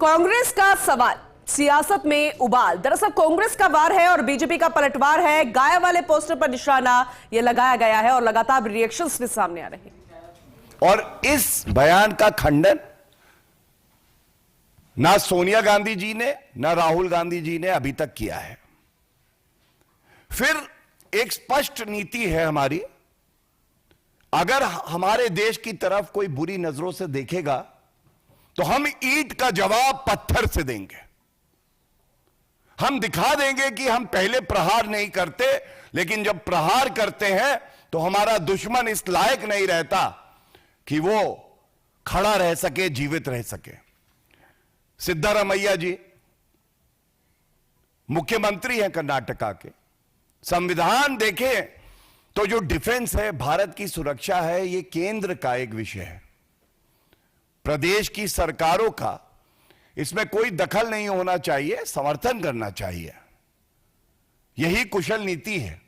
कांग्रेस का सवाल, सियासत में उबाल। दरअसल कांग्रेस का वार है और बीजेपी का पलटवार है। गाय वाले पोस्टर पर निशाना यह लगाया गया है और लगातार रिएक्शंस भी सामने आ रहे हैं। और इस बयान का खंडन ना सोनिया गांधी जी ने ना राहुल गांधी जी ने अभी तक किया है। फिर एक स्पष्ट नीति है हमारी, अगर हमारे देश की तरफ कोई बुरी नजरों से देखेगा तो हम ईंट का जवाब पत्थर से देंगे। हम दिखा देंगे कि हम पहले प्रहार नहीं करते, लेकिन जब प्रहार करते हैं तो हमारा दुश्मन इस लायक नहीं रहता कि वो खड़ा रह सके, जीवित रह सके। सिद्धारमैया जी मुख्यमंत्री हैं कर्नाटका के। संविधान देखें तो जो डिफेंस है, भारत की सुरक्षा है, ये केंद्र का एक विषय है। प्रदेश की सरकारों का इसमें कोई दखल नहीं होना चाहिए, समर्थन करना चाहिए। यही कुशल नीति है,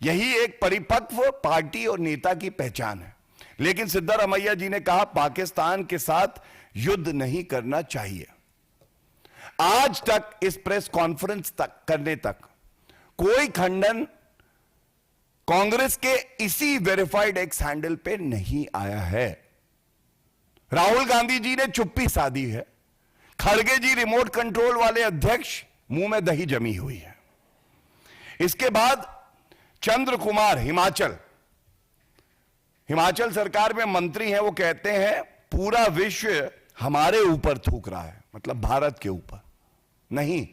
यही एक परिपक्व पार्टी और नेता की पहचान है। लेकिन सिद्धारमैया जी ने कहा पाकिस्तान के साथ युद्ध नहीं करना चाहिए। आज तक इस प्रेस कॉन्फ्रेंस तक करने तक कोई खंडन कांग्रेस के इसी वेरीफाइड एक्स हैंडल पे नहीं आया है। राहुल गांधी जी ने चुप्पी साधी है। खड़गे जी रिमोट कंट्रोल वाले अध्यक्ष, मुंह में दही जमी हुई है। इसके बाद चंद्र कुमार हिमाचल सरकार में मंत्री हैं, वो कहते हैं पूरा विश्व हमारे ऊपर थूक रहा है, मतलब भारत के ऊपर नहीं।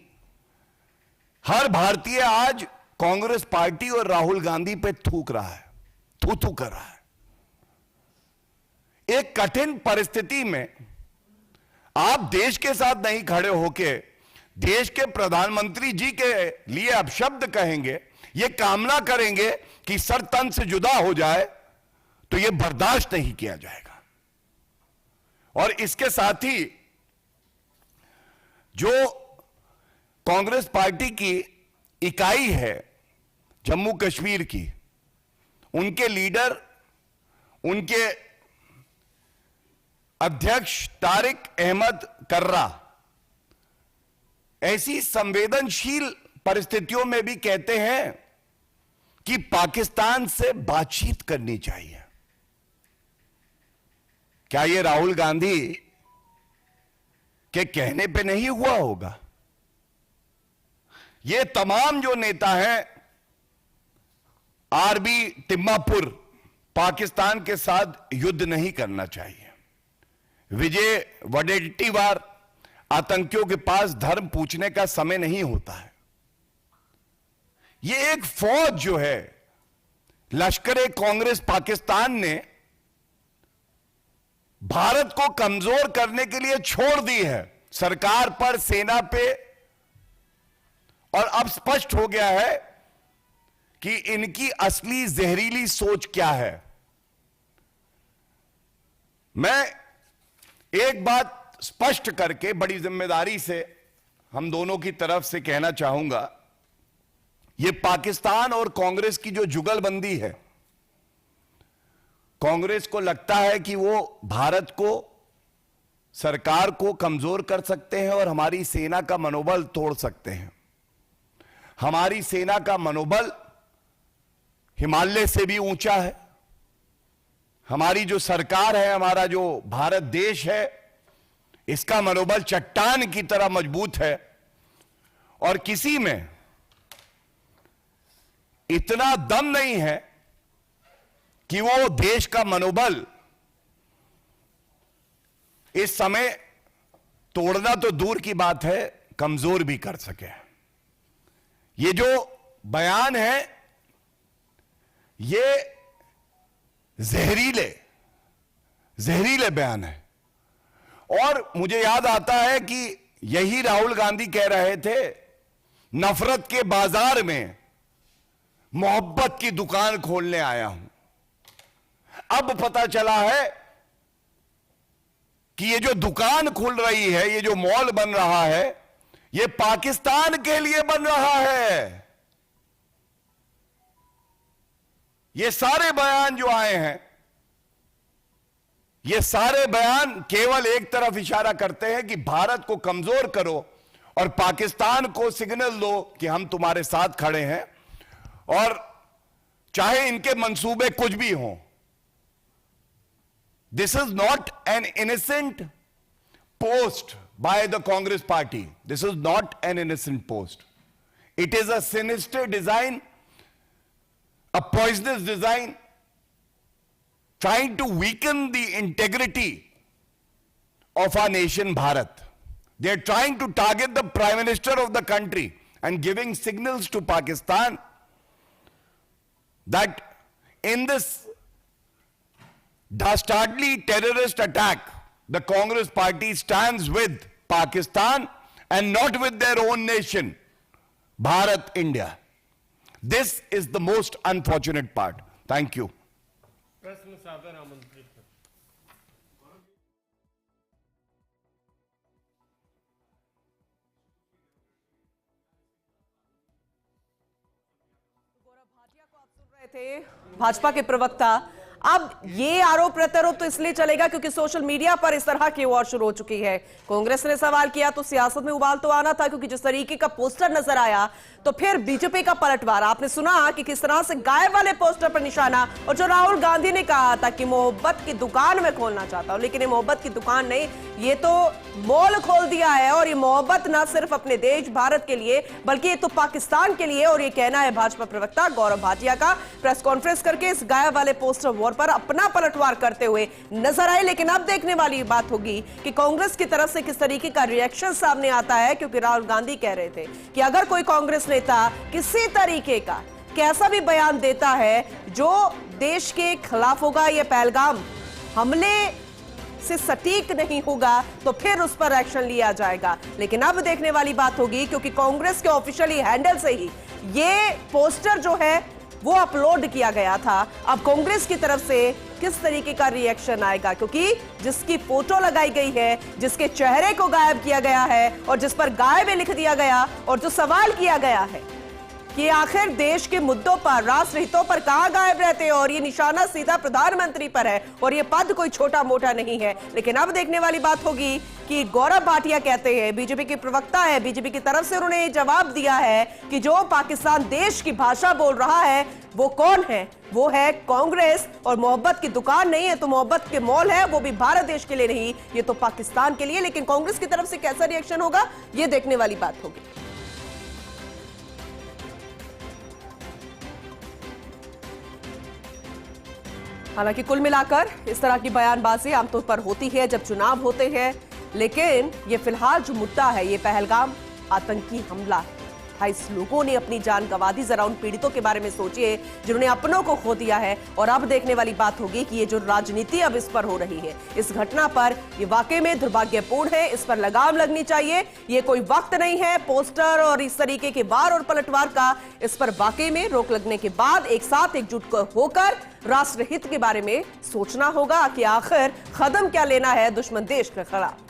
हर भारतीय आज कांग्रेस पार्टी और राहुल गांधी पे थूक रहा है, थू कर रहा है। एक कठिन परिस्थिति में आप देश के साथ नहीं खड़े होके देश के प्रधानमंत्री जी के लिए अपशब्द कहेंगे, ये कामना करेंगे कि सर तन से जुदा हो जाए, तो यह बर्दाश्त नहीं किया जाएगा। और इसके साथ ही जो कांग्रेस पार्टी की इकाई है जम्मू कश्मीर की, उनके लीडर, उनके अध्यक्ष तारिक अहमद कर्रा ऐसी संवेदनशील परिस्थितियों में भी कहते हैं कि पाकिस्तान से बातचीत करनी चाहिए। क्या यह राहुल गांधी के कहने पे नहीं हुआ होगा? ये तमाम जो नेता हैं, आरबी तिम्मापुर, पाकिस्तान के साथ युद्ध नहीं करना चाहिए। विजय वडेट्टीवार, आतंकियों के पास धर्म पूछने का समय नहीं होता है। ये एक फौज जो है, लश्कर कांग्रेस पाकिस्तान ने भारत को कमजोर करने के लिए छोड़ दी है, सरकार पर, सेना पे। और अब स्पष्ट हो गया है कि इनकी असली जहरीली सोच क्या है। मैं एक बात स्पष्ट करके बड़ी जिम्मेदारी से हम दोनों की तरफ से कहना चाहूंगा, यह पाकिस्तान और कांग्रेस की जो जुगलबंदी है, कांग्रेस को लगता है कि वो भारत को, सरकार को कमजोर कर सकते हैं और हमारी सेना का मनोबल तोड़ सकते हैं। हमारी सेना का मनोबल हिमालय से भी ऊंचा है। हमारी जो सरकार है, हमारा जो भारत देश है, इसका मनोबल चट्टान की तरह मजबूत है। और किसी में इतना दम नहीं है कि वो देश का मनोबल इस समय तोड़ना तो दूर की बात है, कमजोर भी कर सके। ये जो बयान है, ये जहरीले बयान है। और मुझे याद आता है कि यही राहुल गांधी कह रहे थे, नफरत के बाजार में मोहब्बत की दुकान खोलने आया हूं। अब पता चला है कि ये जो दुकान खुल रही है, ये जो मॉल बन रहा है, ये पाकिस्तान के लिए बन रहा है। ये सारे बयान जो आए हैं, ये सारे बयान केवल एक तरफ इशारा करते हैं कि भारत को कमजोर करो और पाकिस्तान को सिग्नल दो कि हम तुम्हारे साथ खड़े हैं, और चाहे इनके मंसूबे कुछ भी हों। This is not an innocent post by the Congress party. This is not an innocent post. It is a sinister design, a poisonous design, trying to weaken the integrity of our nation, Bharat. They are trying to target the Prime Minister of the country and giving signals to Pakistan that in this dastardly terrorist attack, the Congress party stands with Pakistan and not with their own nation. Bharat, India. This is the most unfortunate part. Thank you. प्रश्न सादर आमंत्रित है। थे भाजपा के प्रवक्ता। अब ये आरोप प्रत्यारोप तो इसलिए चलेगा क्योंकि सोशल मीडिया पर इस तरह की वॉर शुरू हो चुकी है। कांग्रेस ने सवाल किया तो सियासत में उबाल तो आना था, क्योंकि जिस तरीके का पोस्टर नजर आया तो फिर बीजेपी का पलटवार। आपने सुना कि किस तरह से गाय वाले पोस्टर पर निशाना, और जो राहुल गांधी ने कहा था कि मोहब्बत की दुकान में खोलना चाहता हूं, लेकिन ये मोहब्बत की दुकान नहीं, ये तो मॉल खोल दिया है। और ये मोहब्बत ना सिर्फ अपने देश भारत के लिए बल्कि ये तो पाकिस्तान के लिए। और ये कहना है भाजपा प्रवक्ता गौरव भाटिया का। प्रेस कॉन्फ्रेंस करके इस गाय वाले पोस्टर वॉर पर अपना पलटवार करते हुए नजर आए। लेकिन अब देखने वाली बात होगी कि कांग्रेस की तरफ से किस तरीके का रिएक्शन सामने आता है, क्योंकि राहुल गांधी कह रहे थे कि अगर कोई कांग्रेस नेता किसी तरीके का कैसा भी बयान देता है जो देश के खिलाफ होगा, यह पहलगाम हमले से सटीक नहीं होगा, तो फिर उस पर एक्शन लिया जाएगा। लेकिन अब देखने वाली बात होगी, क्योंकि कांग्रेस के ऑफिशियली हैंडल से ही ये पोस्टर जो है वो अपलोड किया गया था। अब कांग्रेस की तरफ से किस तरीके का रिएक्शन आएगा, क्योंकि जिसकी फोटो लगाई गई है, जिसके चेहरे को गायब किया गया है और जिस पर गायब लिख दिया गया, और जो सवाल किया गया है कि आखिर देश के मुद्दों पर, राष्ट्र हितों पर कहां गायब रहते हैं, और ये निशाना सीधा प्रधानमंत्री पर है, और ये पद कोई छोटा मोटा नहीं है। लेकिन अब देखने वाली बात होगी कि गौरव भाटिया कहते हैं, बीजेपी के प्रवक्ता है, बीजेपी की तरफ से उन्होंने जवाब दिया है कि जो पाकिस्तान देश की भाषा बोल रहा है वो कौन है, वो है कांग्रेस। और मोहब्बत की दुकान नहीं है तो मोहब्बत के मॉल है, वो भी भारत देश के लिए नहीं, ये तो पाकिस्तान के लिए। लेकिन कांग्रेस की तरफ से कैसा रिएक्शन होगा, ये देखने वाली बात होगी। हालांकि कुल मिलाकर इस तरह की बयानबाजी आमतौर पर होती है जब चुनाव होते हैं, लेकिन ये फिलहाल जो मुद्दा है ये पहलगाम आतंकी हमला है। 28 लोगों ने अपनी जान गंवा दी। जरा उन पीड़ितों के बारे में सोचिए जिन्होंने अपनों को खो दिया है। और अब देखने वाली बात होगी कि ये जो राजनीति अब इस पर हो रही है, इस घटना पर, ये वाकई में दुर्भाग्यपूर्ण है। इस पर लगाम लगनी चाहिए। ये कोई वक्त नहीं है पोस्टर और इस तरीके के वार और पलटवार का। इस पर वाकई में रोक लगने के बाद एक साथ एकजुट होकर राष्ट्र हित के बारे में सोचना होगा कि आखिर कदम क्या लेना है दुश्मन देश के खिलाफ।